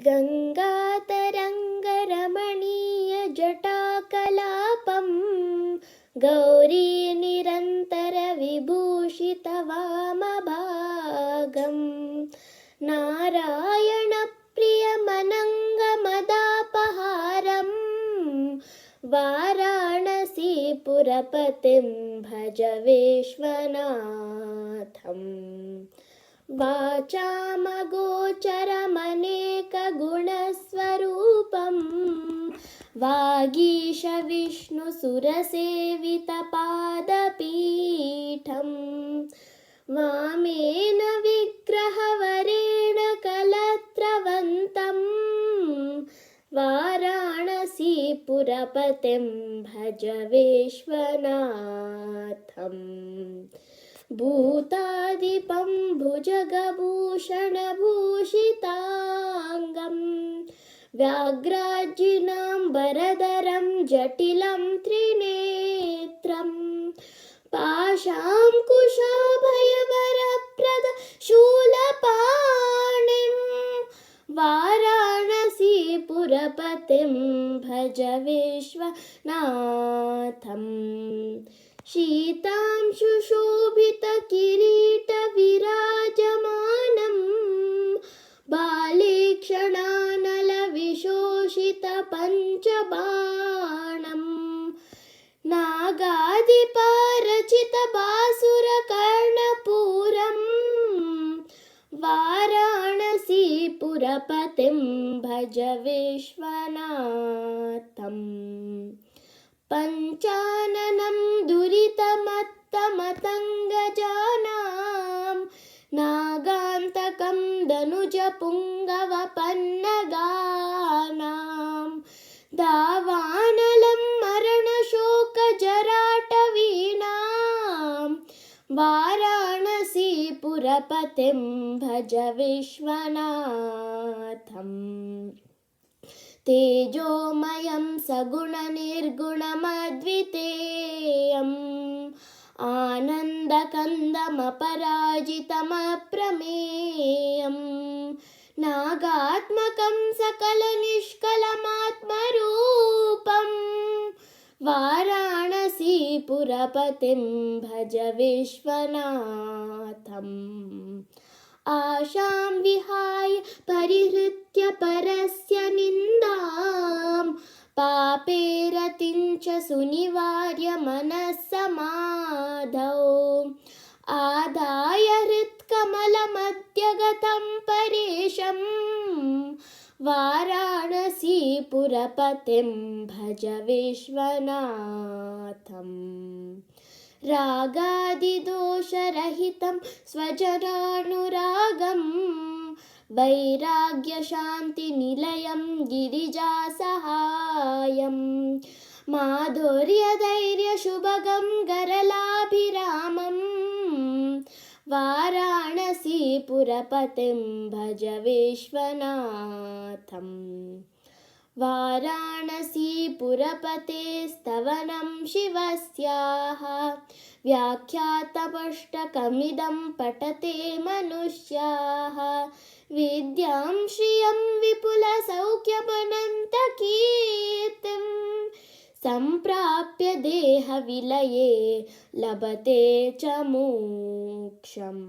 गङ्गातरङ्गरमणीयजटाकलापं गौरीनिरन्तरविभूषितवामभागं नारायणप्रियमनङ्गमदापहारं वाराणसीपुरपतिं भज विश्वनाथम्। वाचामगोचरमनेकगुणस्वरूपं वागीशविष्णुसुरसेवितपादपीठं वामेन विग्रहवरेण कलत्रवन्तं वाराणसीपुरपतिं भज विश्वनाथम्। भूतादिपं भुजगभूषणभूषिताङ्गं व्याघ्राजिनाम्बरधरं जटिलं त्रिनेत्रं पाशाङ्कुशाभयवरप्रद शूलपाणिं वाराणसीपुरपतिं भज विश्वनाथम्। शीतांशुशोभितकिरीटविराजमानं बालेक्षणानलविशोषितपञ्चबाणं नागादिपारचितबासुरकर्णपूरं वाराणसीपुरपतिं भज विश्वनाथम्। पञ्चाननं दुरितमत्तमतङ्गजानां नागान्तकं दनुजपुङ्गवपन्नगानां दावानलं मरणशोकजराटवीणां वाराणसीपुरपतिं भज विश्वनाथम्। तेजोमयं सगुणनिर्गुणमद्वितीयम् आनन्दकन्दमपराजितमप्रमेयं नागात्मकं सकलनिष्कलमात्मरूपं वाराणसीपुरपतिं भज विश्वनाथम्। आशां विहाय परिहृत्य परस्य निन्दां पापेरतिं च सुनिवार्य मनः समाधौ आदाय हृत्कमलमध्यगतं परेशं वाराणसीपुरपतिं भज विश्वनाथम्। रागादिदोषरहितं स्वजनानुरागं वैराग्यशान्तिनिलयं गिरिजासहायं माधुर्यधैर्यशुभगं गरलाभिरामं वाराणसीपुरपतिं भज विश्वनाथम्। वाराणसीपुरपते स्तवनं शिवस्याः व्याख्यातमष्टकमिदं पठते मनुष्याः विद्यां श्रियं विपुलसौख्यमनन्तकीर्तिं सम्प्राप्य देहविलये लभते च मोक्षम्।